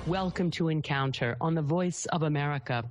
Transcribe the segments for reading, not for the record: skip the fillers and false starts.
Welcome to Encounter on the Voice of America.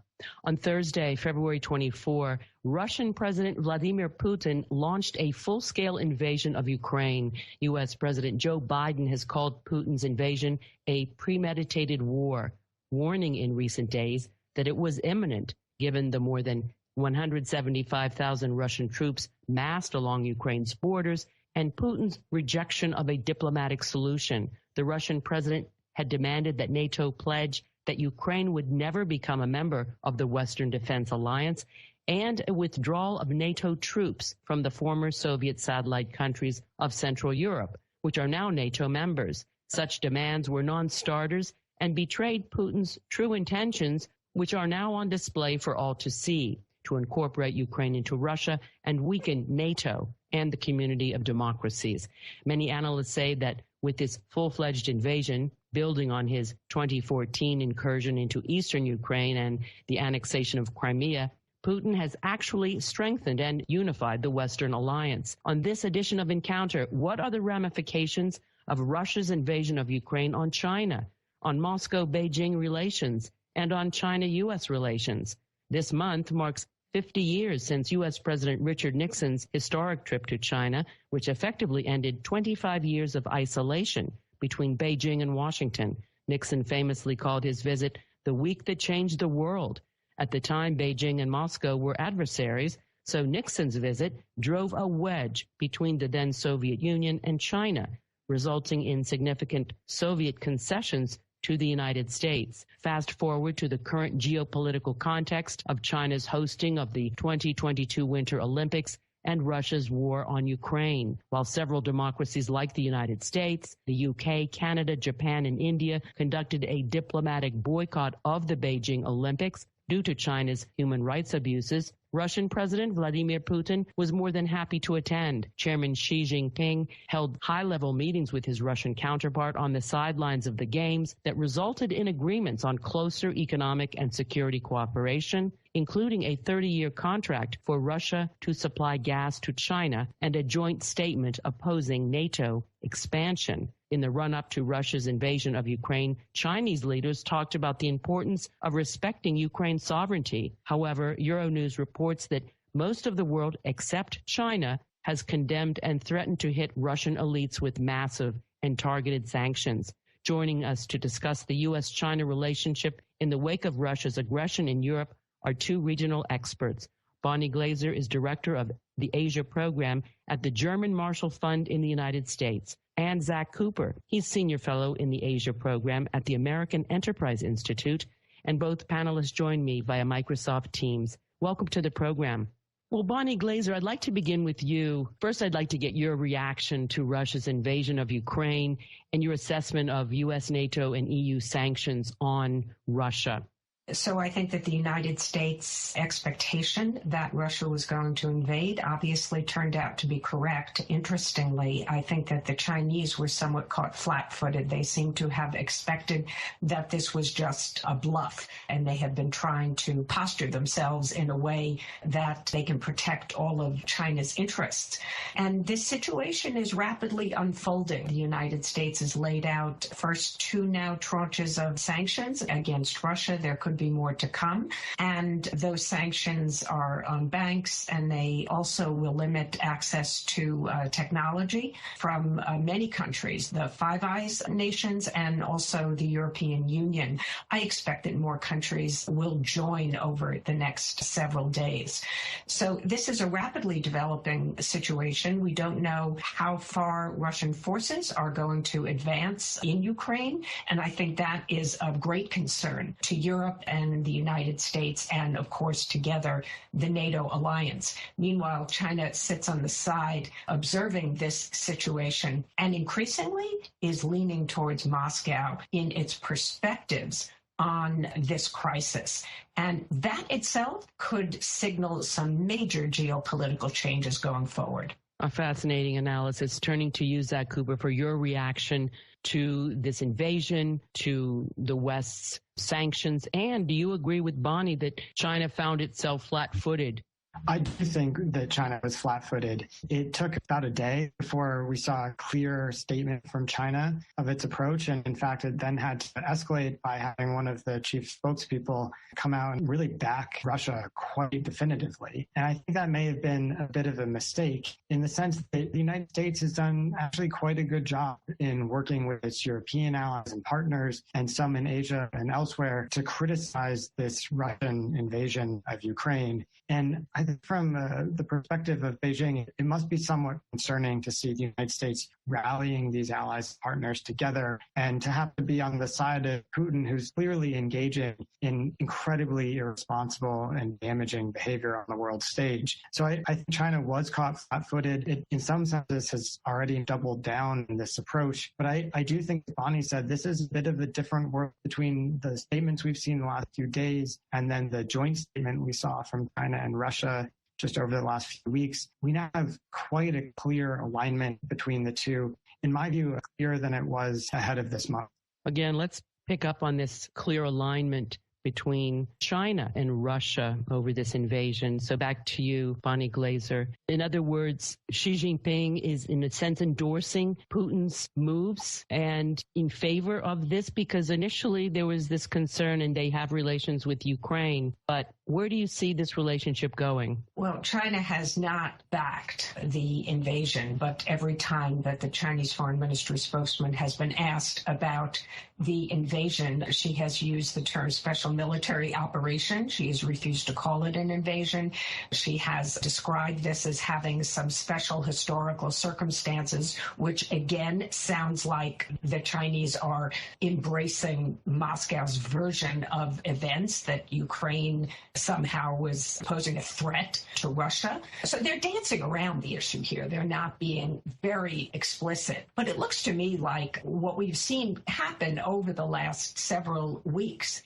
On Thursday, February 24, Russian President Vladimir Putin launched a full-scale invasion of Ukraine. U.S. President Joe Biden has called Putin's invasion a premeditated war, warning in recent days that it was imminent, given the more than 175,000 Russian troops massed along Ukraine's borders and Putin's rejection of a diplomatic solution. The Russian president had demanded that NATO pledge that Ukraine would never become a member of the Western Defense Alliance and a withdrawal of NATO troops from the former Soviet satellite countries of Central Europe, which are now NATO members. Such demands were non-starters and betrayed Putin's true intentions, which are now on display for all to see, to incorporate Ukraine into Russia and weaken NATO and the community of democracies. Many analysts say that with this full-fledged invasion, building on his 2014 incursion into eastern Ukraine and the annexation of Crimea, Putin has actually strengthened and unified the Western alliance. On this edition of Encounter, what are the ramifications of Russia's invasion of Ukraine on China, on Moscow-Beijing relations, and on China-U.S. relations? This month marks 50 years since U.S. President Richard Nixon's historic trip to China, which effectively ended 25 years of isolation between Beijing and Washington. Nixon famously called his visit the week that changed the world. At the time, Beijing and Moscow were adversaries, so Nixon's visit drove a wedge between the then Soviet Union and China, resulting in significant Soviet concessions to the United States. Fast forward to the current geopolitical context of China's hosting of the 2022 Winter Olympics and Russia's war on Ukraine. While several democracies like the United States, the UK, Canada, Japan, and India conducted a diplomatic boycott of the Beijing Olympics due to China's human rights abuses, Russian President Vladimir Putin was more than happy to attend. Chairman Xi Jinping held high-level meetings with his Russian counterpart on the sidelines of the Games that resulted in agreements on closer economic and security cooperation, including a 30-year contract for Russia to supply gas to China and a joint statement opposing NATO expansion. In the run-up to Russia's invasion of Ukraine, Chinese leaders talked about the importance of respecting Ukraine's sovereignty. However, Euronews reports that most of the world, except China, has condemned and threatened to hit Russian elites with massive and targeted sanctions. Joining us to discuss the U.S.-China relationship in the wake of Russia's aggression in Europe are two regional experts. Bonnie Glaser is director of the Asia program at the German Marshall Fund in the United States. And Zack Cooper, he's senior fellow in the Asia program at the American Enterprise Institute. And both panelists join me via Microsoft Teams. Welcome to the program. Well, Bonnie Glaser, I'd like to begin with you. First, I'd like to get your reaction to Russia's invasion of Ukraine and your assessment of U.S., NATO, and EU sanctions on Russia. So I think that the United States' expectation that Russia was going to invade obviously turned out to be correct. Interestingly, I think that the Chinese were somewhat caught flat-footed. They seem to have expected that this was just a bluff, and they have been trying to posture themselves in a way that they can protect all of China's interests. And this situation is rapidly unfolding. The United States has laid out first two now tranches of sanctions against Russia. There could be more to come. And those sanctions are on banks, and they also will limit access to technology from many countries, the Five Eyes nations and also the European Union. I expect that more countries will join over the next several days. So this is a rapidly developing situation. We don't know how far Russian forces are going to advance in Ukraine, and I think that is of great concern to Europe and the United States and, of course, together, the NATO alliance. Meanwhile, China sits on the side observing this situation and increasingly is leaning towards Moscow in its perspectives on this crisis. And that itself could signal some major geopolitical changes going forward. A fascinating analysis. Turning to you, Zack Cooper, for your reaction to this invasion, to the West's sanctions, and do you agree with Bonnie that China found itself flat-footed I do think that China was flat-footed. It took about a day before we saw a clear statement from China of its approach. And in fact, it then had to escalate by having one of the chief spokespeople come out and really back Russia quite definitively. And I think that may have been a bit of a mistake in the sense that the United States has done actually quite a good job in working with its European allies and partners and some in Asia and elsewhere to criticize this Russian invasion of Ukraine. And I think from the perspective of Beijing, it must be somewhat concerning to see the United States rallying these allies and partners together and to have to be on the side of Putin, who's clearly engaging in incredibly irresponsible and damaging behavior on the world stage. So I think China was caught flat-footed. It, in some senses, has already doubled down in this approach. But I do think, as Bonnie said, this is a bit of a different work between the statements we've seen in the last few days and then the joint statement we saw from China and Russia just over the last few weeks. We now have quite a clear alignment between the two. In my view, clearer than it was ahead of this month. Again, let's pick up on this clear alignment between China and Russia over this invasion. So back to you, Bonnie Glaser. In other words, Xi Jinping is in a sense endorsing Putin's moves and in favor of this, because initially there was this concern and they have relations with Ukraine. But where do you see this relationship going? Well, China has not backed the invasion, but every time that the Chinese Foreign Ministry spokesman has been asked about the invasion, she has used the term special military operation. She has refused to call it an invasion. She has described this as having some special historical circumstances, which again sounds like the Chinese are embracing Moscow's version of events, that Ukraine somehow was posing a threat to Russia. So they're dancing around the issue here. They're not being very explicit. But it looks to me like what we've seen happen over the last several weeks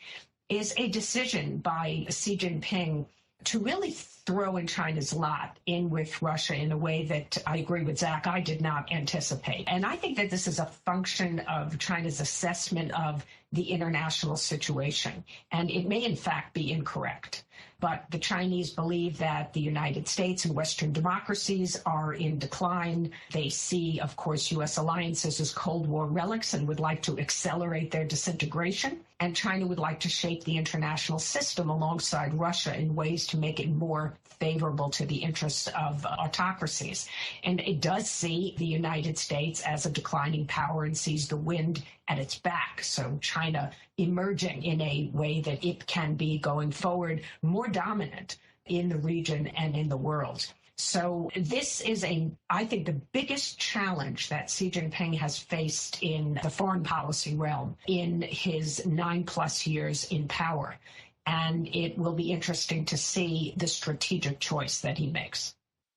is a decision by Xi Jinping to really throw in China's lot in with Russia in a way that I agree with Zack, I did not anticipate. And I think that this is a function of China's assessment of the international situation. And it may in fact be incorrect. But the Chinese believe that the United States and Western democracies are in decline. They see, of course, U.S. alliances as Cold War relics and would like to accelerate their disintegration. And China would like to shape the international system alongside Russia in ways to make it more favorable to the interests of autocracies. And it does see the United States as a declining power and sees the wind at its back. So China emerging in a way that it can be going forward more dominant in the region and in the world. So this is I think, the biggest challenge that Xi Jinping has faced in the foreign policy realm in his 9+ years in power. And it will be interesting to see the strategic choice that he makes.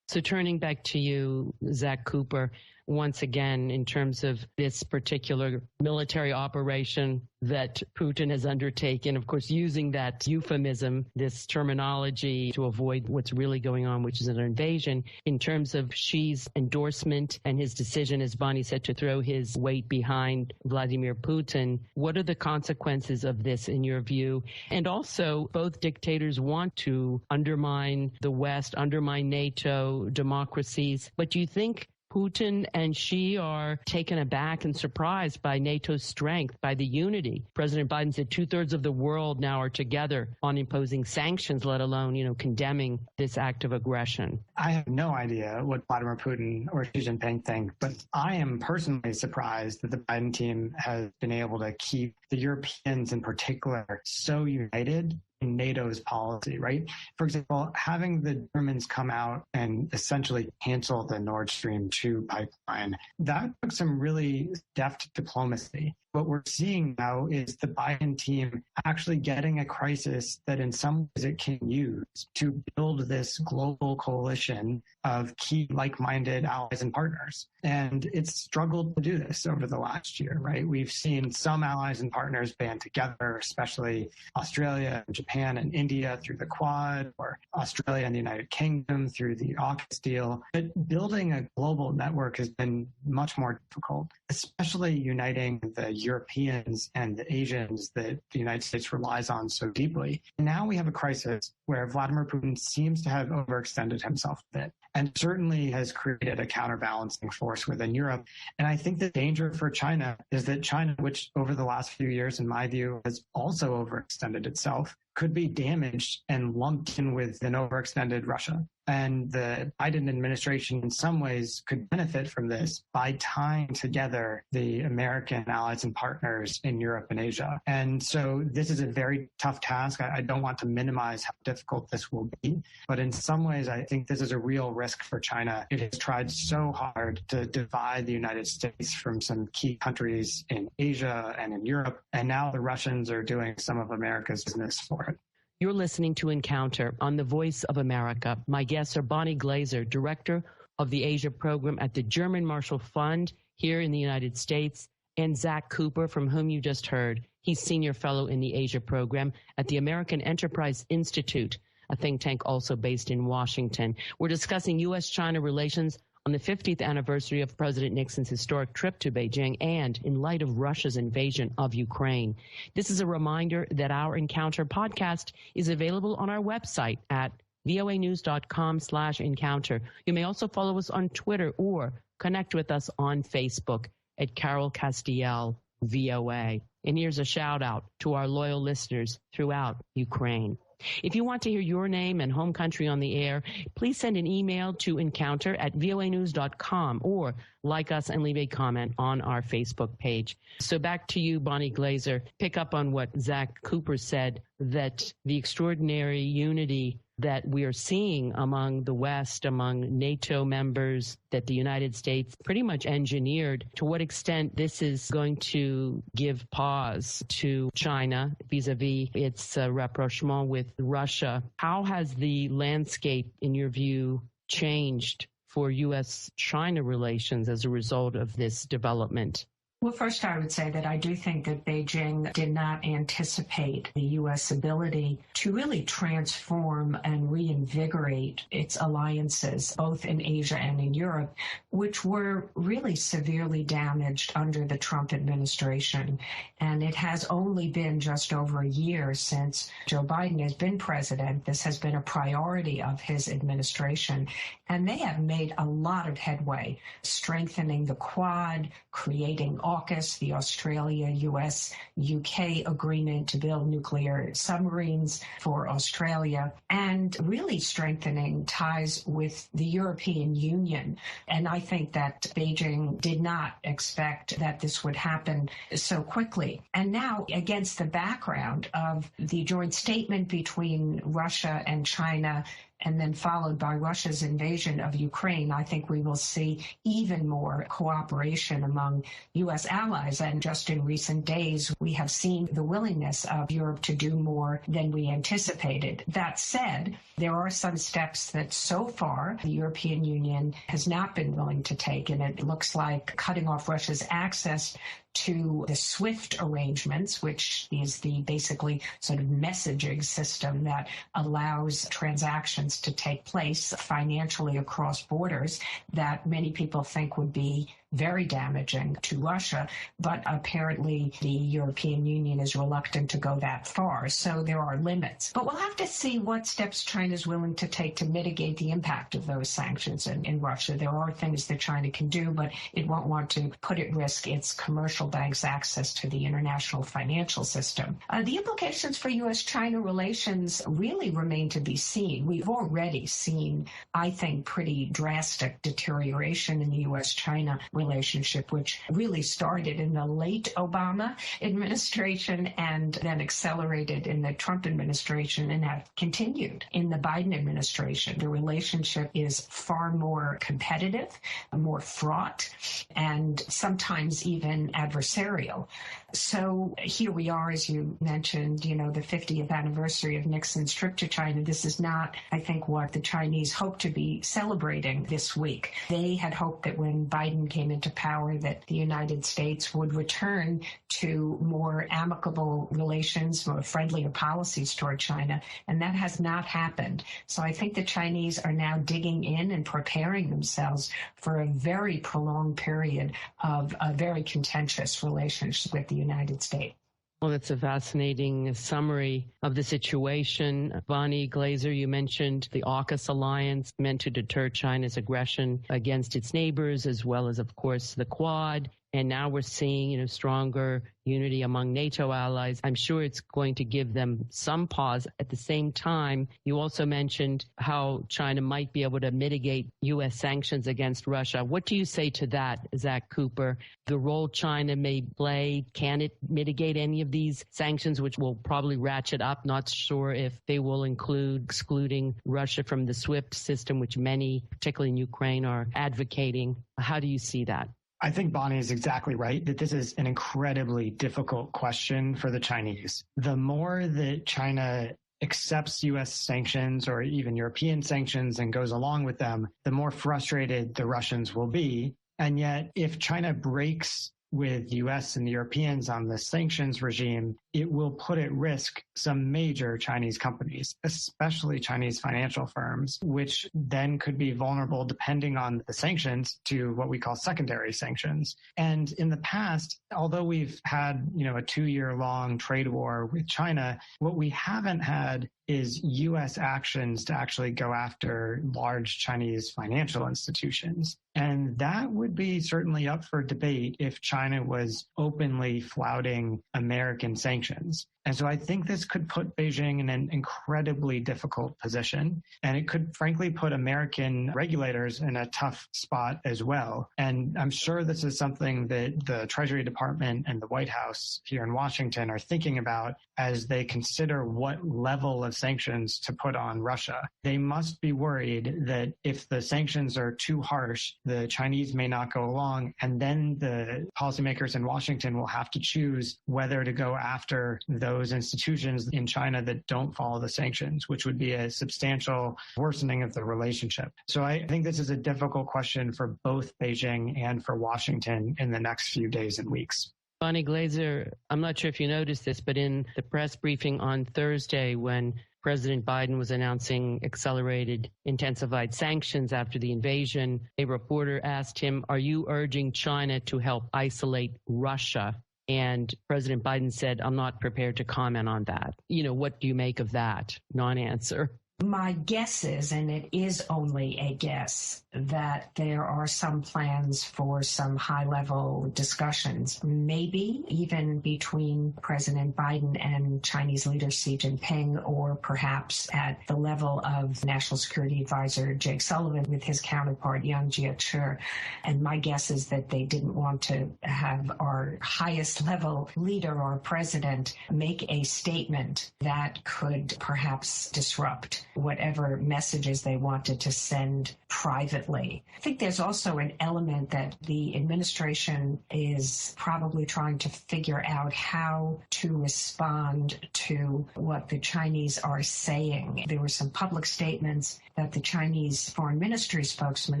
So turning back to you, Zack Cooper, once again, in terms of this particular military operation that Putin has undertaken, of course, using that euphemism, this terminology to avoid what's really going on, which is an invasion, in terms of Xi's endorsement and his decision, as Bonnie said, to throw his weight behind Vladimir Putin. What are the consequences of this in your view? And also, both dictators want to undermine the West, undermine NATO, democracies. But do you think Putin and Xi are taken aback and surprised by NATO's strength, by the unity? President Biden said 2/3 of the world now are together on imposing sanctions, let alone, condemning this act of aggression. I have no idea what Vladimir Putin or Xi Jinping think, but I am personally surprised that the Biden team has been able to keep the Europeans in particular so united in NATO's policy, right? For example, having the Germans come out and essentially cancel the Nord Stream 2 pipeline, that took some really deft diplomacy. What we're seeing now is the Biden team actually getting a crisis that in some ways it can use to build this global coalition of key like-minded allies and partners. And it's struggled to do this over the last year, right? We've seen some allies and partners band together, especially Australia and Japan Japan and India through the Quad, or Australia and the United Kingdom through the AUKUS deal. But building a global network has been much more difficult, especially uniting the Europeans and the Asians that the United States relies on so deeply. And now we have a crisis where Vladimir Putin seems to have overextended himself a bit, and certainly has created a counterbalancing force within Europe. And I think the danger for China is that China, which over the last few years, in my view, has also overextended itself, could be damaged and lumped in with an overextended Russia. And the Biden administration in some ways could benefit from this by tying together the American allies and partners in Europe and Asia. And so this is a very tough task. I don't want to minimize how difficult this will be, but in some ways, I think this is a real risk for China. It has tried so hard to divide the United States from some key countries in Asia and in Europe, and now the Russians are doing some of America's business for it. You're listening to Encounter on the Voice of America. My guests are Bonnie Glaser, Director of the Asia Program at the German Marshall Fund here in the United States, and Zack Cooper, from whom you just heard. He's Senior Fellow in the Asia Program at the American Enterprise Institute, a think tank also based in Washington. We're discussing U.S.-China relations on the 50th anniversary of President Nixon's historic trip to Beijing and in light of Russia's invasion of Ukraine. This is a reminder that our Encounter podcast is available on our website at voanews.com/encounter. You may also follow us on Twitter or connect with us on Facebook at Carol Castiel, VOA. And here's a shout out to our loyal listeners throughout Ukraine. If you want to hear your name and home country on the air, please send an email to encounter@voanews.com or like us and leave a comment on our Facebook page. So back to you, Bonnie Glaser. Pick up on what Zack Cooper said, that the extraordinary unity that we are seeing among the West, among NATO members, that the United States pretty much engineered. To what extent this is going to give pause to China vis-a-vis its rapprochement with Russia? How has the landscape, in your view, changed for U.S.-China relations as a result of this development? Well, first, I would say that I do think that Beijing did not anticipate the U.S. ability to really transform and reinvigorate its alliances, both in Asia and in Europe, which were really severely damaged under the Trump administration. And it has only been just over a year since Joe Biden has been president. This has been a priority of his administration. And they have made a lot of headway, strengthening the Quad, creating AUKUS, the Australia, US, UK agreement to build nuclear submarines for Australia, and really strengthening ties with the European Union. And I think that Beijing did not expect that this would happen so quickly. And now, against the background of the joint statement between Russia and China, and then followed by Russia's invasion of Ukraine, I think we will see even more cooperation among U.S. allies. And just in recent days, we have seen the willingness of Europe to do more than we anticipated. That said, there are some steps that so far the European Union has not been willing to take, and it looks like cutting off Russia's access to the SWIFT arrangements, which is the basically sort of messaging system that allows transactions to take place financially across borders, that many people think would be very damaging to Russia, but apparently the European Union is reluctant to go that far. So there are limits. But we'll have to see what steps China is willing to take to mitigate the impact of those sanctions in Russia. There are things that China can do, but it won't want to put at risk its commercial banks' access to the international financial system. The implications for U.S.-China relations really remain to be seen. We've already seen, I think, pretty drastic deterioration in the U.S.-China relationship, which really started in the late Obama administration and then accelerated in the Trump administration and have continued in the Biden administration. The relationship is far more competitive, more fraught, and sometimes even adversarial. So here we are, as you mentioned, the 50th anniversary of Nixon's trip to China. This is not, I think, what the Chinese hope to be celebrating this week. They had hoped that when Biden came came into power that the United States would return to more amicable relations, more friendlier policies toward China, and that has not happened. So I think the Chinese are now digging in and preparing themselves for a very prolonged period of a very contentious relationship with the United States. Well, that's a fascinating summary of the situation. Bonnie Glaser, you mentioned the AUKUS alliance meant to deter China's aggression against its neighbors, as well as, of course, the Quad. And now we're seeing, stronger unity among NATO allies. I'm sure it's going to give them some pause. At the same time, you also mentioned how China might be able to mitigate U.S. sanctions against Russia. What do you say to that, Zack Cooper? The role China may play, can it mitigate any of these sanctions, which will probably ratchet up? Not sure if they will include excluding Russia from the SWIFT system, which many, particularly in Ukraine, are advocating. How do you see that? I think Bonnie is exactly right that this is an incredibly difficult question for the Chinese. The more that China accepts U.S. sanctions or even European sanctions and goes along with them, the more frustrated the Russians will be. And yet, if China breaks with the U.S. and the Europeans on the sanctions regime, it will put at risk some major Chinese companies, especially Chinese financial firms, which then could be vulnerable, depending on the sanctions, to what we call secondary sanctions. And in the past, although we've had, a 2-year-long trade war with China, what we haven't had is U.S. actions to actually go after large Chinese financial institutions. And that would be certainly up for debate if China was openly flouting American sanctions. And so I think this could put Beijing in an incredibly difficult position. And it could, frankly, put American regulators in a tough spot as well. And I'm sure this is something that the Treasury Department and the White House here in Washington are thinking about as they consider what level of sanctions to put on Russia. They must be worried that if the sanctions are too harsh, the Chinese may not go along. And then the policymakers in Washington will have to choose whether to go after those institutions in China that don't follow the sanctions, which would be a substantial worsening of the relationship. So I think this is a difficult question for both Beijing and for Washington in the next few days and weeks. Bonnie Glaser, I'm not sure if you noticed this, but in the press briefing on Thursday, when President Biden was announcing accelerated, intensified sanctions after the invasion, a reporter asked him, "Are you urging China to help isolate Russia?" And President Biden said, "I'm not prepared to comment on that." What do you make of that non-answer? My guess is, and it is only a guess, that there are some plans for some high-level discussions, maybe even between President Biden and Chinese leader Xi Jinping, or perhaps at the level of National Security Advisor Jake Sullivan with his counterpart Yang Jiechi. And my guess is that they didn't want to have our highest-level leader or president make a statement that could perhaps disrupt whatever messages they wanted to send privately. I think there's also an element that the administration is probably trying to figure out how to respond to what the Chinese are saying. There were some public statements that the Chinese Foreign Ministry spokesman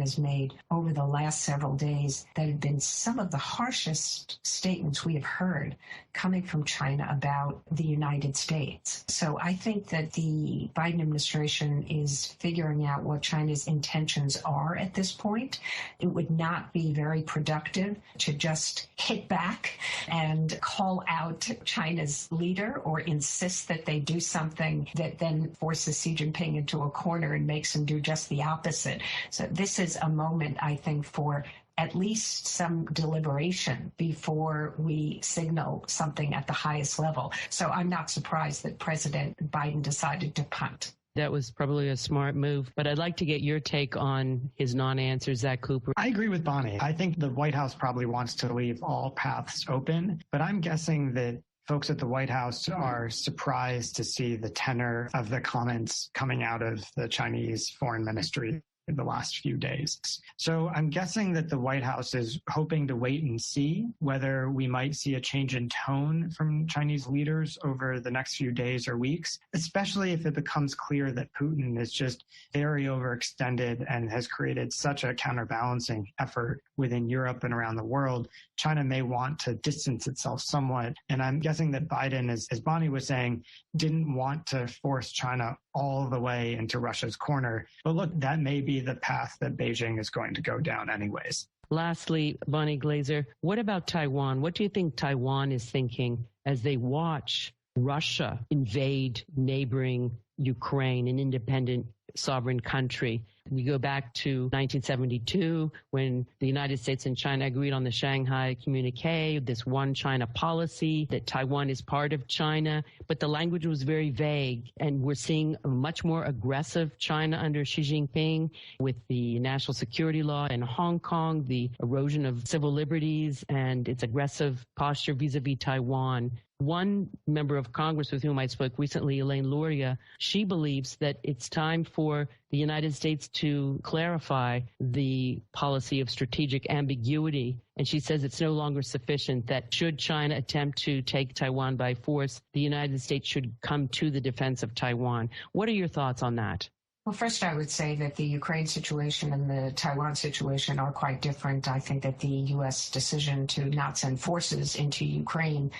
has made over the last several days that have been some of the harshest statements we have heard coming from China about the United States. So I think that the Biden administration is figuring out what China's intentions are at this point. It would not be very productive to just hit back and call out China's leader or insist that they do something that then forces Xi Jinping into a corner and makes him do just the opposite. So this is a moment, I think, for at least some deliberation before we signal something at the highest level. So I'm not surprised that President Biden decided to punt. That was probably a smart move, but I'd like to get your take on his non-answer, Zack Cooper. I agree with Bonnie. I think the White House probably wants to leave all paths open, but I'm guessing that folks at the White House are surprised to see the tenor of the comments coming out of the Chinese foreign ministry. in the last few days. So I'm guessing that the White House is hoping to wait and see whether we might see a change in tone from Chinese leaders over the next few days or weeks, especially if it becomes clear that Putin is just very overextended and has created such a counterbalancing effort within Europe and around the world. China may want to distance itself somewhat. And I'm guessing that Biden, as Bonnie was saying, didn't want to force China all the way into Russia's corner. But look, that may be the path that Beijing is going to go down anyways. Lastly, Bonnie Glaser, what about Taiwan? What do you think Taiwan is thinking as they watch Russia invade neighboring Ukraine, an independent sovereign country? We go back to 1972 when the United States and China agreed on the Shanghai Communique, this one China policy, that Taiwan is part of China, but the language was very vague. And we're seeing a much more aggressive China under Xi Jinping with the national security law in Hong Kong, the erosion of civil liberties, and its aggressive posture vis-a-vis Taiwan. One member of Congress with whom I spoke recently, Elaine Luria, she believes that it's time for the United States to clarify the policy of strategic ambiguity. And she says it's no longer sufficient that should China attempt to take Taiwan by force, the United States should come to the defense of Taiwan. What are your thoughts on that? Well, first, I would say that the Ukraine situation and the Taiwan situation are quite different. I think that the U.S. decision to not send forces into Ukraine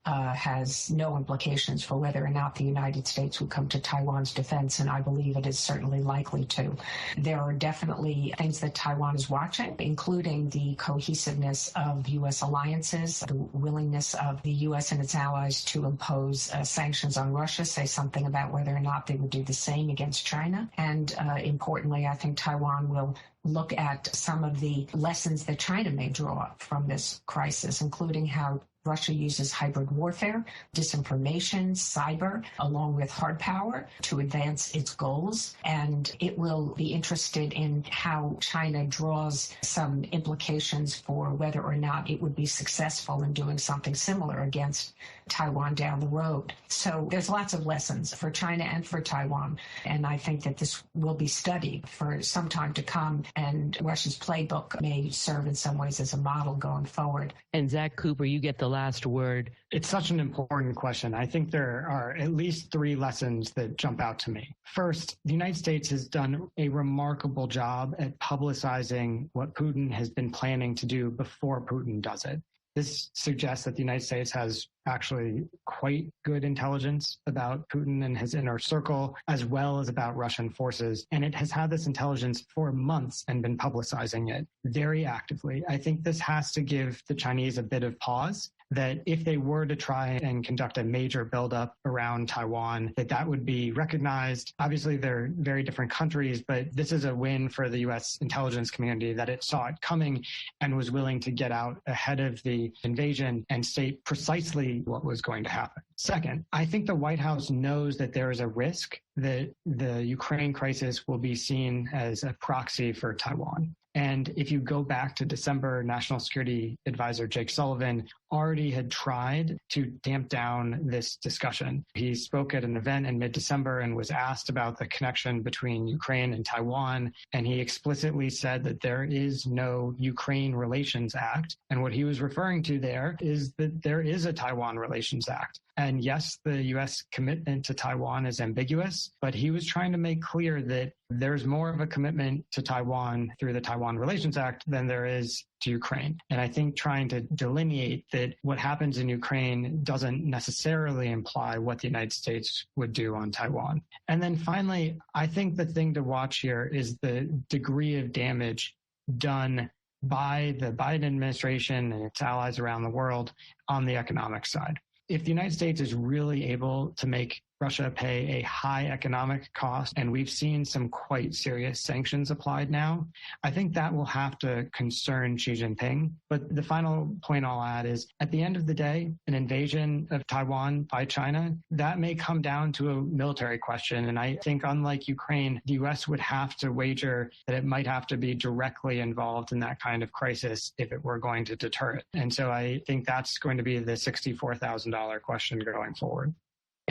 has no implications for whether or not the United States would come to Taiwan's defense, and I believe it is certainly likely to. There are definitely things that Taiwan is watching, including the cohesiveness of U.S. alliances, the willingness of the U.S. and its allies to impose sanctions on Russia, say something about whether or not they would do the same against China. And importantly, I think Taiwan will look at some of the lessons that China may draw from this crisis, including how Russia uses hybrid warfare, disinformation, cyber, along with hard power to advance its goals. And it will be interested in how China draws some implications for whether or not it would be successful in doing something similar against Taiwan down the road. So there's lots of lessons for China and for Taiwan. And I think that this will be studied for some time to come. And Russia's playbook may serve in some ways as a model going forward. And Zack Cooper, you get the last word. It's such an important question. I think there are at least three lessons that jump out to me. First, the United States has done a remarkable job at publicizing what Putin has been planning to do before Putin does it. This suggests that the United States has actually quite good intelligence about Putin and his inner circle, as well as about Russian forces. And it has had this intelligence for months and been publicizing it very actively. I think this has to give the Chinese a bit of pause, that if they were to try and conduct a major buildup around Taiwan, that would be recognized. Obviously, they're very different countries, but this is a win for the U.S. intelligence community that it saw it coming and was willing to get out ahead of the invasion and state precisely what was going to happen. Second, I think the White House knows that there is a risk that the Ukraine crisis will be seen as a proxy for Taiwan. And if you go back to December, National Security Advisor Jake Sullivan already had tried to damp down this discussion. He spoke at an event in mid-December and was asked about the connection between Ukraine and Taiwan. And he explicitly said that there is no Ukraine Relations Act. And what he was referring to there is that there is a Taiwan Relations Act. And yes, the U.S. commitment to Taiwan is ambiguous, but he was trying to make clear that there's more of a commitment to Taiwan through the Taiwan Relations Act than there is to Ukraine. And I think trying to delineate that what happens in Ukraine doesn't necessarily imply what the United States would do on Taiwan. And then finally, I think the thing to watch here is the degree of damage done by the Biden administration and its allies around the world on the economic side. If the United States is really able to make Russia pay a high economic cost, and we've seen some quite serious sanctions applied now, I think that will have to concern Xi Jinping. But the final point I'll add is, at the end of the day, an invasion of Taiwan by China, that may come down to a military question. And I think, unlike Ukraine, the U.S. would have to wager that it might have to be directly involved in that kind of crisis if it were going to deter it. And so I think that's going to be the $64,000 question going forward.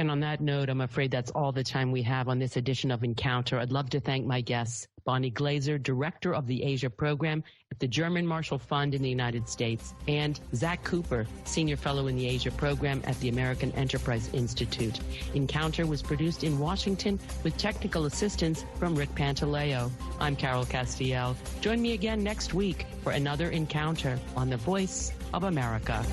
And on that note, I'm afraid that's all the time we have on this edition of Encounter. I'd love to thank my guests, Bonnie Glaser, Director of the Asia Program at the German Marshall Fund in the United States, and Zack Cooper, Senior Fellow in the Asia Program at the American Enterprise Institute. Encounter was produced in Washington with technical assistance from Rick Pantaleo. I'm Carol Castiel. Join me again next week for another Encounter on the Voice of America.